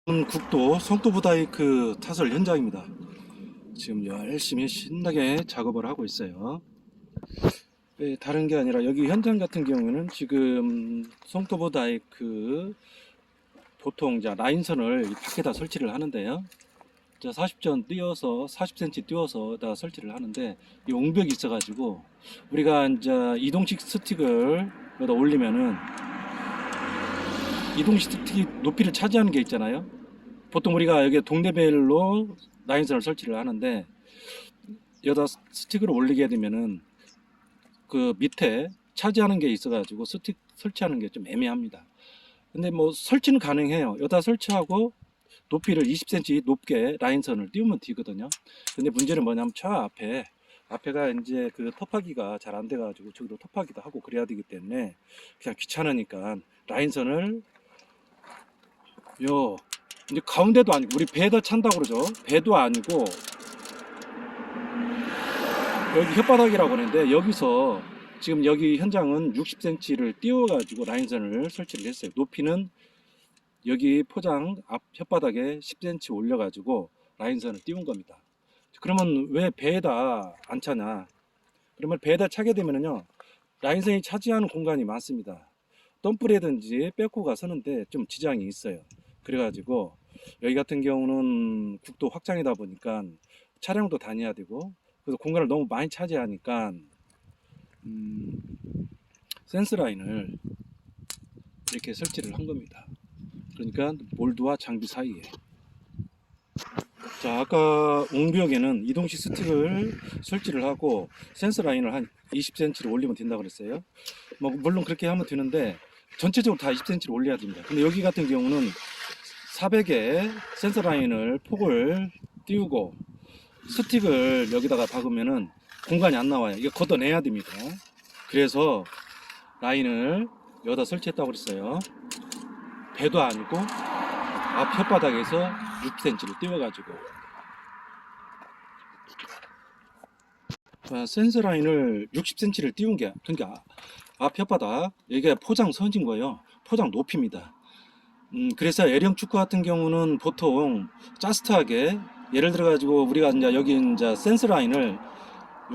국도 송도부다이크 타설 현장입니다. 지금 열심히 신나게 작업을 하고 있어요. 다른 게 아니라 여기 현장 같은 경우는 지금 송도부다이크 보통 이제 라인선을 밖에다 설치를 하는데요. 40전 띄워서 40cm 띄워서 다 설치를 하는데 이 옹벽이 있어가지고 우리가 이제 이동식 스틱을 여기다 올리면은 이동식 스틱이 높이를 차지하는 게 있잖아요. 보통 우리가 여기 동네별로 라인선을 설치를 하는데 여기다 스틱을 올리게 되면은 그 밑에 차지하는 게 있어가지고 스틱 설치하는 게 좀 애매합니다. 근데 뭐 설치는 가능해요. 여기다 설치하고 높이를 20cm 높게 라인선을 띄우면 되거든요. 근데 문제는 뭐냐면 저 앞에가 이제 그 톱하기가 잘 안 돼가지고 저기도 톱하기도 하고 그래야 되기 때문에 그냥 귀찮으니까 라인선을 요 이제 가운데도 아니고 우리 배에다 찬다고 그러죠. 배도 아니고 여기 혓바닥이라고 하는데 여기서 지금 여기 현장은 60cm를 띄워가지고 라인선을 설치를 했어요. 높이는 여기 포장 앞 혓바닥에 10cm 올려가지고 라인선을 띄운 겁니다. 그러면 왜 배에다 안 차냐? 그러면 배에다 차게 되면요 라인선이 차지하는 공간이 많습니다. 덤불이든지 백호가 서는데 좀 지장이 있어요. 그래가지고 여기 같은 경우는 국도 확장이다 보니까 차량도 다녀야 되고 그래서 공간을 너무 많이 차지하니까 센스 라인을 이렇게 설치를 한 겁니다. 그러니까 몰드와 장비 사이에. 자, 아까 옹벽에는 이동식 스틱을 설치를 하고 센서 라인을 한 20cm를 올리면 된다고 그랬어요. 뭐 물론 그렇게 하면 되는데 전체적으로 다 20cm를 올려야 됩니다. 근데 여기 같은 경우는 400에 센서 라인을 폭을 띄우고 스틱을 여기다가 박으면은 공간이 안 나와요. 이거 걷어내야 됩니다. 그래서 라인을 여기다 설치했다고 그랬어요. 배도 아니고 앞 혓바닥에서 6cm를 띄워가지고 센서 라인을 60cm를 띄운 게 그러니까 앞 혓바닥 이게 포장 선진 거예요. 포장 높이입니다. 그래서 L형 축구 같은 경우는 보통 자스트하게 예를 들어 가지고 우리가 이제 여기 이제 센서 라인을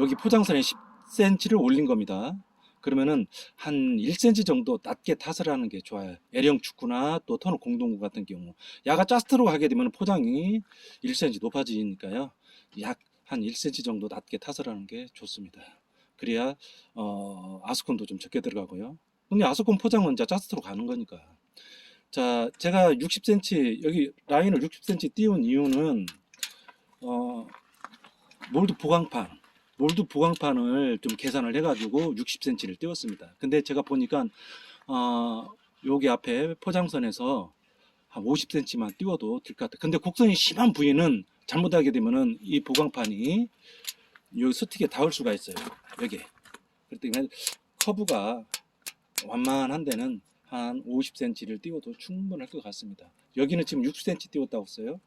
여기 포장선에 10cm를 올린 겁니다. 그러면은 한 1cm 정도 낮게 탓을 하는 게 좋아요. L형 축구나 또 터널 공동구 같은 경우 야가 자스트로 하게 되면 포장이 1cm 높아지니까요. 약 한 1cm 정도 낮게 탓을 하는 게 좋습니다. 그래야 아스콘도 좀 적게 들어가고요. 근데 아스콘 포장은 이제 자스트로 가는 거니까. 자, 제가 60cm 여기 라인을 60cm 띄운 이유는 어, 몰드 보강판 몰드 보강판을 좀 계산을 해가지고 60cm를 띄웠습니다. 근데 제가 보니까 여기 앞에 포장선에서 한 50cm만 띄워도 될 것 같아요. 근데 곡선이 심한 부위는 잘못하게 되면은 이 보강판이 여기 스틱에 닿을 수가 있어요. 여기. 그렇기 때문에 커브가 완만한 데는 한 50cm를 띄워도 충분할 것 같습니다. 여기는 지금 60cm 띄웠다고 했어요.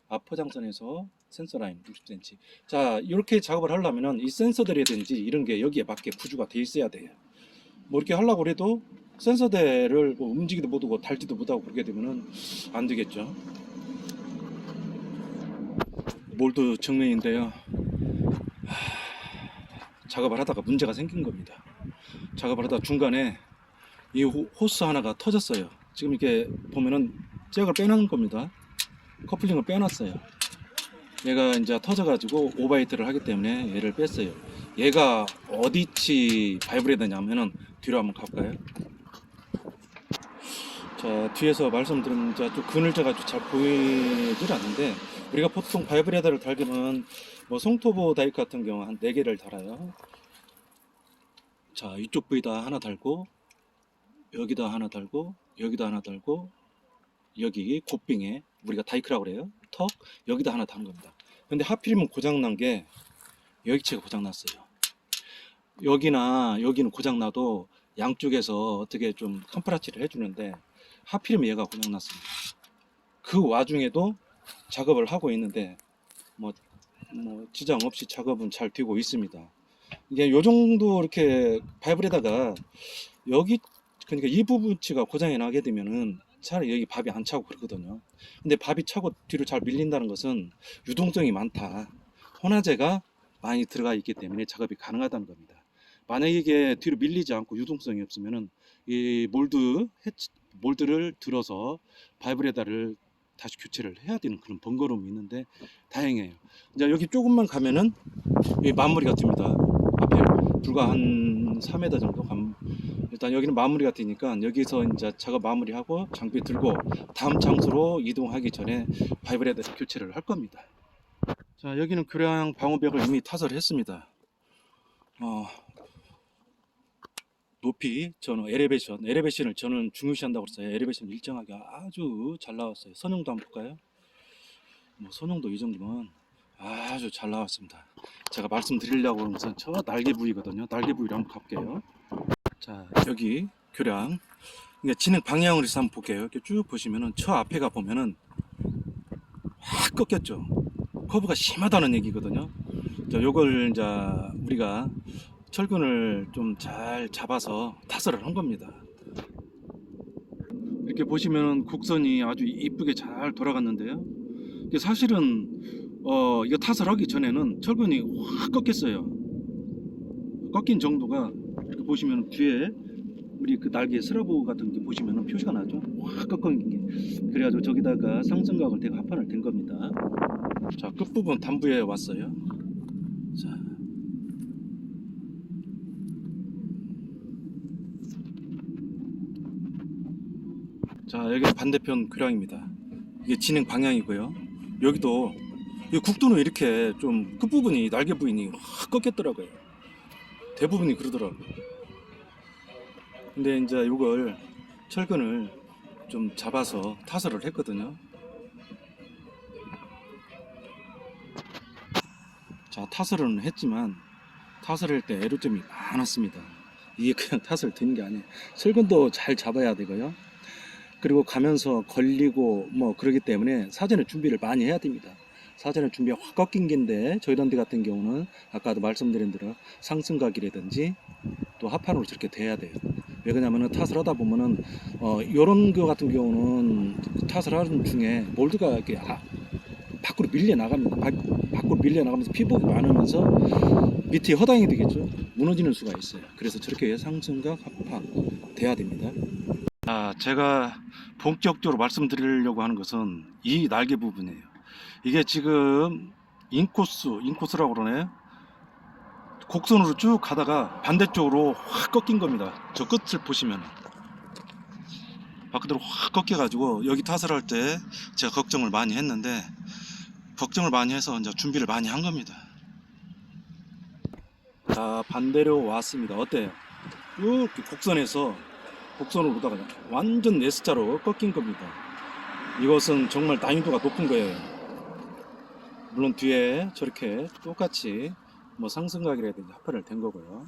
앞 포장선에서 센서 라인 60cm. 자, 이렇게 작업을 하려면은 이 센서들이든지 이런 게 여기에 맞게 구조가 돼 있어야 돼요. 뭐 이렇게 하려고 해도 센서대를 뭐 움직이도 못하고 달지도 못하고 그렇게 되면은 안 되겠죠. 몰드 정면인데요. 작업을 하다가 문제가 생긴 겁니다. 작업을 하다 중간에 이 호스 하나가 터졌어요. 지금 이렇게 보면은 잭을 빼놓은 겁니다. 커플링을 빼놨어요. 얘가 이제 터져가지고 오버히트를 하기 때문에 얘를 뺐어요. 얘가 어디치 바이브레이터 냐면은 뒤로 한번 가볼까요? 자, 뒤에서 말씀드린 좀 그늘져가지고 잘 보이질 않는데 우리가 보통 바이브레이터를 달기는 뭐 송토보 다이크 같은 경우 한 4개를 달아요. 자, 이쪽 부위다 하나 달고 여기다 하나 달고 여기다 하나 달고 여기 곱빙에 우리가 다이크라고 그래요. 턱 여기다 하나 다는 겁니다. 근데 하필이면 고장난 게 여기체가 고장났어요. 여기나 여기는 고장나도 양쪽에서 어떻게 좀 컴프라치를 해주는데 하필이면 얘가 고장났습니다. 그 와중에도 작업을 하고 있는데 뭐 지장 없이 작업은 잘 되고 있습니다. 이게 요 정도 이렇게 바이브에다가 여기 그러니까 이 부분치가 고장이 나게 되면은 차라리 여기 밥이 안 차고 그러거든요. 근데 밥이 차고 뒤로 잘 밀린다는 것은 유동성이 많다. 혼화제가 많이 들어가 있기 때문에 작업이 가능하다는 겁니다. 만약에 이게 뒤로 밀리지 않고 유동성이 없으면은 이 몰드를 들어서 바이브레다를 다시 교체를 해야 되는 그런 번거로움이 있는데 다행이에요. 이제 여기 조금만 가면은 이 마무리가 뜹니다. 앞에 불과 한 3m 정도 감. 일단 여기는 마무리가 되니까 여기서 이제 작업 마무리하고 장비 들고 다음 장소로 이동하기 전에 바이브레다 교체를 할 겁니다. 자, 여기는 교량 방호벽을 이미 타설을 했습니다. 높이 저는 엘리베이션을 저는 중요시한다고 그랬어요. 엘리베이션 일정하게 아주 잘 나왔어요. 선형도 한번 볼까요? 뭐 선형도 이 정도면 아주 잘 나왔습니다. 제가 말씀드리려고 하는 것은 저 날개 부위거든요. 날개 부위를 한번 가볼게요. 자, 여기 교량 그러니까 진행 방향으로 해서 한번 볼게요. 이렇게 쭉 보시면은 저 앞에가 보면은 확 꺾였죠. 커브가 심하다는 얘기거든요. 자, 요걸 이제 우리가 철근을 좀 잘 잡아서 타설을 한 겁니다. 이렇게 보시면 곡선이 아주 이쁘게 잘 돌아갔는데요. 이게 사실은 이거 타설하기 전에는 철근이 확 꺾였어요. 꺾인 정도가 이렇게 보시면 뒤에 우리 그 날개 스라브 같은 게 보시면 표시가 나죠. 확 꺾인 게. 그래가지고 저기다가 상승각을 대고 합판을 댄 겁니다. 자, 끝부분 단부에 왔어요. 자, 여기 반대편 교량입니다. 이게 진행 방향이고요. 여기도 이 국도는 이렇게 좀 끝부분이 날개 부분이 확 꺾였더라고요. 대부분이 그러더라고요. 근데 이제 이걸 철근을 좀 잡아서 타설을 했거든요. 자, 타설은 했지만 타설할 때 애로점이 많았습니다. 이게 그냥 타설 되는 게 아니에요. 철근도 잘 잡아야 되고요. 그리고 가면서 걸리고 뭐 그러기 때문에 사전에 준비를 많이 해야 됩니다. 사전에 준비가 확 꺾인 게인데 저희던데 같은 경우는 아까도 말씀드린 대로 상승각이라든지 또 합판으로 저렇게 돼야 돼요. 왜 그러냐면은 탓을 하다 보면은 요런 거 같은 경우는 탓을 하는 중에 몰드가 이렇게 밖으로 밀려 나갑니다. 밖으로 밀려 나가면서 피복이 많으면서 밑에 허당이 되겠죠. 무너지는 수가 있어요. 그래서 저렇게 상승각 합판 돼야 됩니다. 제가 본격적으로 말씀드리려고 하는 것은 이 날개 부분이에요. 이게 지금 인코스라고 그러네. 곡선으로 쭉 가다가 반대쪽으로 확 꺾인 겁니다. 저 끝을 보시면 바깥으로 확 꺾여가지고 여기 타설할 때 제가 걱정을 많이 했는데 걱정을 많이 해서 이제 준비를 많이 한 겁니다. 자, 반대로 왔습니다. 어때요? 이렇게 곡선으로 오다가 완전 S자로 꺾인 겁니다. 이것은 정말 난이도가 높은 거예요. 물론 뒤에 저렇게 똑같이 뭐 상승각이라든지 합판을 댄 거고요.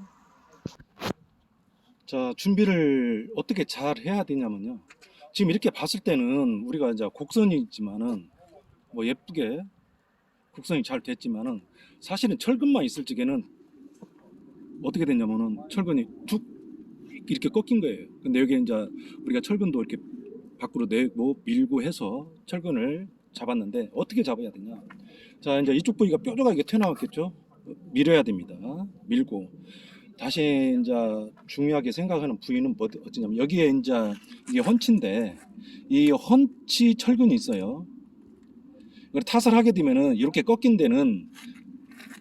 자, 준비를 어떻게 잘 해야 되냐면요. 지금 이렇게 봤을 때는 우리가 이제 곡선이 있지만은 뭐 예쁘게 곡선이 잘 됐지만은 사실은 철근만 있을 적에는 어떻게 됐냐면은 철근이 툭 이렇게 꺾인 거예요. 근데 여기 이제 우리가 철근도 이렇게 밖으로 내고 밀고 해서 철근을 잡았는데 어떻게 잡아야 되냐. 자, 이제 이쪽 부위가 뾰족하게 튀어나왔겠죠. 밀어야 됩니다. 밀고 다시 이제 중요하게 생각하는 부위는 어찌냐면 여기에 이제 이게 헌치인데 이 헌치 철근이 있어요. 이걸 타설하게 되면은 이렇게 꺾인 데는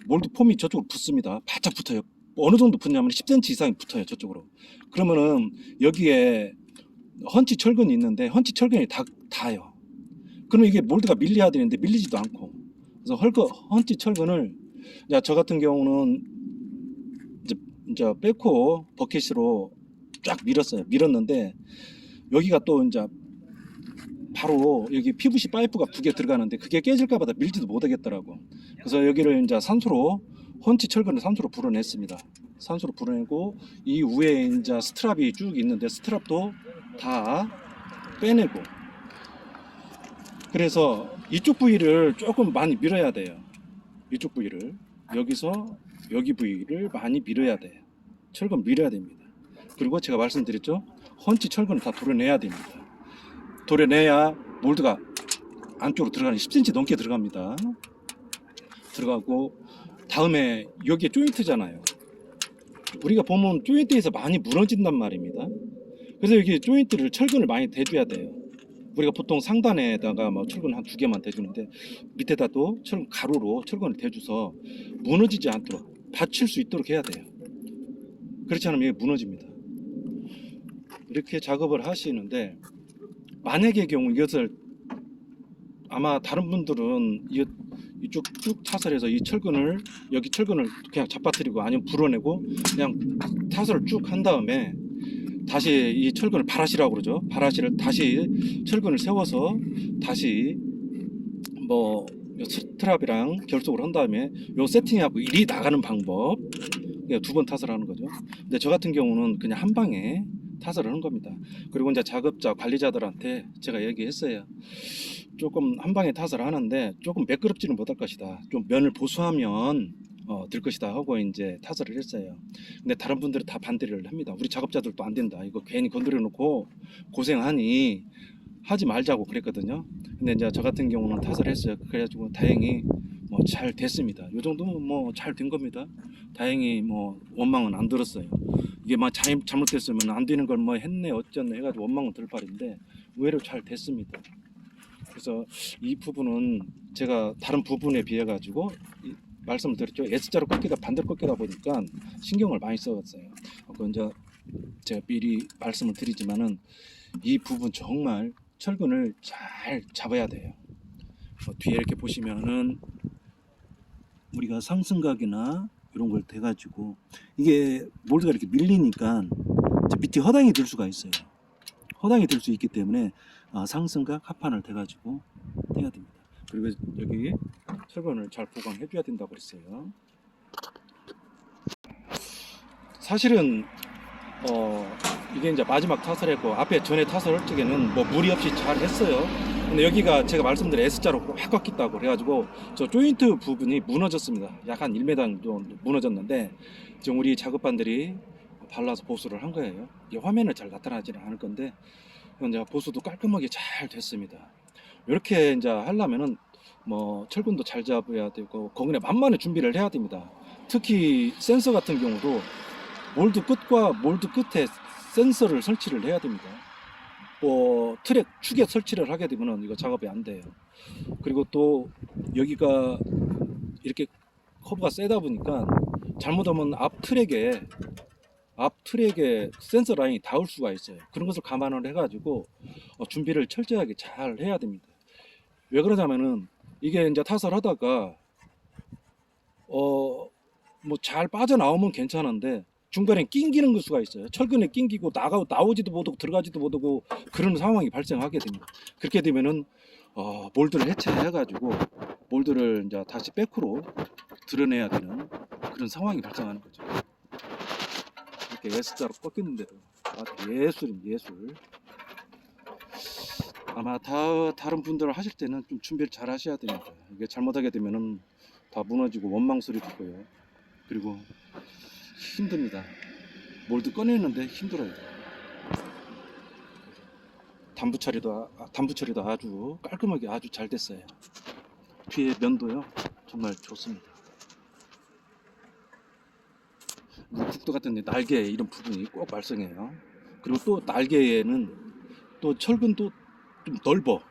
몰드 폼이 저쪽으로 붙습니다. 바짝 붙어요. 어느 정도 붙냐면 10cm 이상이 붙어요. 저쪽으로. 그러면은 여기에 헌치 철근이 있는데 헌치 철근이 닿아요. 그러면 이게 몰드가 밀려야 되는데 밀리지도 않고. 그래서 헌치 철근을 저 같은 경우는 이제 백호 버킷으로 쫙 밀었는데 여기가 또 이제 바로 여기 PVC 파이프가 2개 들어가는데 그게 깨질까봐 밀지도 못하겠더라고. 그래서 여기를 이제 헌치 철근을 산소로 불어냈습니다. 산소로 불어내고 이 위에 이제 스트랍이 쭉 있는데 스트랍도 다 빼내고. 그래서 이쪽 부위를 조금 많이 밀어야 돼요. 이쪽 부위를 여기서 여기 부위를 많이 밀어야 돼요. 철근 밀어야 됩니다. 그리고 제가 말씀드렸죠. 헌치 철근을 다 불어내야 됩니다. 도려내야 몰드가 안쪽으로 들어가는 10cm 넘게 들어갑니다. 들어가고 다음에 여기에 조인트잖아요. 우리가 보면 조인트에서 많이 무너진단 말입니다. 그래서 여기 조인트를 철근을 많이 대줘야 돼요. 우리가 보통 상단에다가 뭐 철근 한 2개만 대주는데 밑에다도 철근 가로로 철근을 대줘서 무너지지 않도록 받칠 수 있도록 해야 돼요. 그렇지 않으면 이게 무너집니다. 이렇게 작업을 하시는데 만약의 경우 이것을 아마 다른 분들은 이쪽 쭉 타설해서 이 철근을 여기 철근을 그냥 잡아뜨리고 아니면 불어내고 그냥 타설을 쭉 한 다음에 다시 이 철근을 바라시라고 그러죠. 바라시를 다시 철근을 세워서 다시 뭐 스트랍이랑 결속을 한 다음에 요 세팅하고 일이 나가는 방법 2번 타설하는 거죠. 근데 저 같은 경우는 그냥 한 방에 타설을 하는 겁니다. 그리고 이제 작업자 관리자들한테 제가 얘기했어요. 조금 한 방에 타설을 하는데 조금 매끄럽지는 못할 것이다. 좀 면을 보수하면 될 것이다 하고 이제 타설을 했어요. 근데 다른 분들은 다 반대를 합니다. 우리 작업자들도 안 된다. 이거 괜히 건드려 놓고 고생하니 하지 말자고 그랬거든요. 근데 이제 저 같은 경우는 타설을 했어요. 그래가지고 다행히 뭐 잘 됐습니다. 요 정도면 뭐 잘 된 겁니다. 다행히 뭐 원망은 안 들었어요. 이게 막 잘못됐으면 안 되는 걸 뭐 했네 어쩌네 해가지고 원망은 들 바인데 의외로 잘 됐습니다. 그래서 이 부분은 제가 다른 부분에 비해 가지고 말씀을 드렸죠. S자로 꺾이다 반대로 꺾이다 보니까 신경을 많이 써왔어요. 그 이제 제가 미리 말씀을 드리지만은 이 부분 정말 철근을 잘 잡아야 돼요. 뒤에 이렇게 보시면은 우리가 상승각이나 이런 걸 대가지고 이게 몰드가 이렇게 밀리니까 밑에 허당이 들 수가 있어요. 허당이 될 수 있기 때문에 상승각 합판을 대가지고 떼야 됩니다. 그리고 여기 철근을 잘 보강해 줘야 된다고 그랬어요. 사실은 이게 이제 마지막 타설했고 앞에 전에 타설 쪽에는 뭐 무리 없이 잘 했어요. 근데 여기가 제가 말씀드린 S자로 확 꺾였다고 그래가지고 저 조인트 부분이 무너졌습니다. 약 한 1m 정도 무너졌는데 지금 우리 작업반들이 발라서 보수를 한 거예요. 이 화면에 잘 나타나지는 않을 건데 이제 보수도 깔끔하게 잘 됐습니다. 이렇게 이제 하려면은 뭐 철근도 잘 잡아야 되고 거기에 만만의 준비를 해야 됩니다. 특히 센서 같은 경우도 몰드 끝과 몰드 끝에 센서를 설치를 해야 됩니다. 뭐 트랙 축에 설치를 하게 되면 이거 작업이 안 돼요. 그리고 또 여기가 이렇게 커브가 세다 보니까 잘못하면 앞 트랙에 센서 라인이 닿을 수가 있어요. 그런 것을 감안을 해가지고 준비를 철저하게 잘 해야 됩니다. 왜 그러냐면은 이게 이제 타설하다가 뭐 잘 빠져나오면 괜찮은데 중간에 낑기는 수가 있어요. 철근에 낑기고 나오지도 못하고 들어가지도 못하고 그런 상황이 발생하게 됩니다. 그렇게 되면은 몰드를 해체해가지고 몰드를 이제 다시 백으로 드러내야 되는 그런 상황이 발생하는 거죠. 이렇게 S자로 꺾이는데도 예술입니다. 예술. 아마 다른 분들 하실 때는 좀 준비를 잘 하셔야 됩니다. 이게 잘못하게 되면은 다 무너지고 원망 소리 듣고요. 그리고 힘듭니다. 몰드 꺼내는데 힘들어요. 단부 처리도 아주 깔끔하게 아주 잘 됐어요. 뒤에 면도요 정말 좋습니다. 국도 같은 데 날개 이런 부분이 꼭 발생해요. 그리고 또 날개에는 또 철근도 좀 넓어.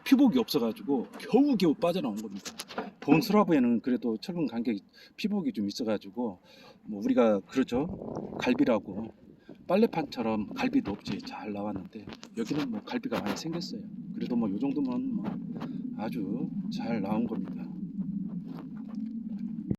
피복이 없어가지고 겨우겨우 빠져나온 겁니다. 본 스라브에는 그래도 철근 간격이 피복이 좀 있어가지고 뭐 우리가 그러죠. 갈비라고 빨래판처럼 갈비도 없이 잘 나왔는데 여기는 뭐 갈비가 많이 생겼어요. 그래도 뭐 요 정도면 뭐 아주 잘 나온 겁니다.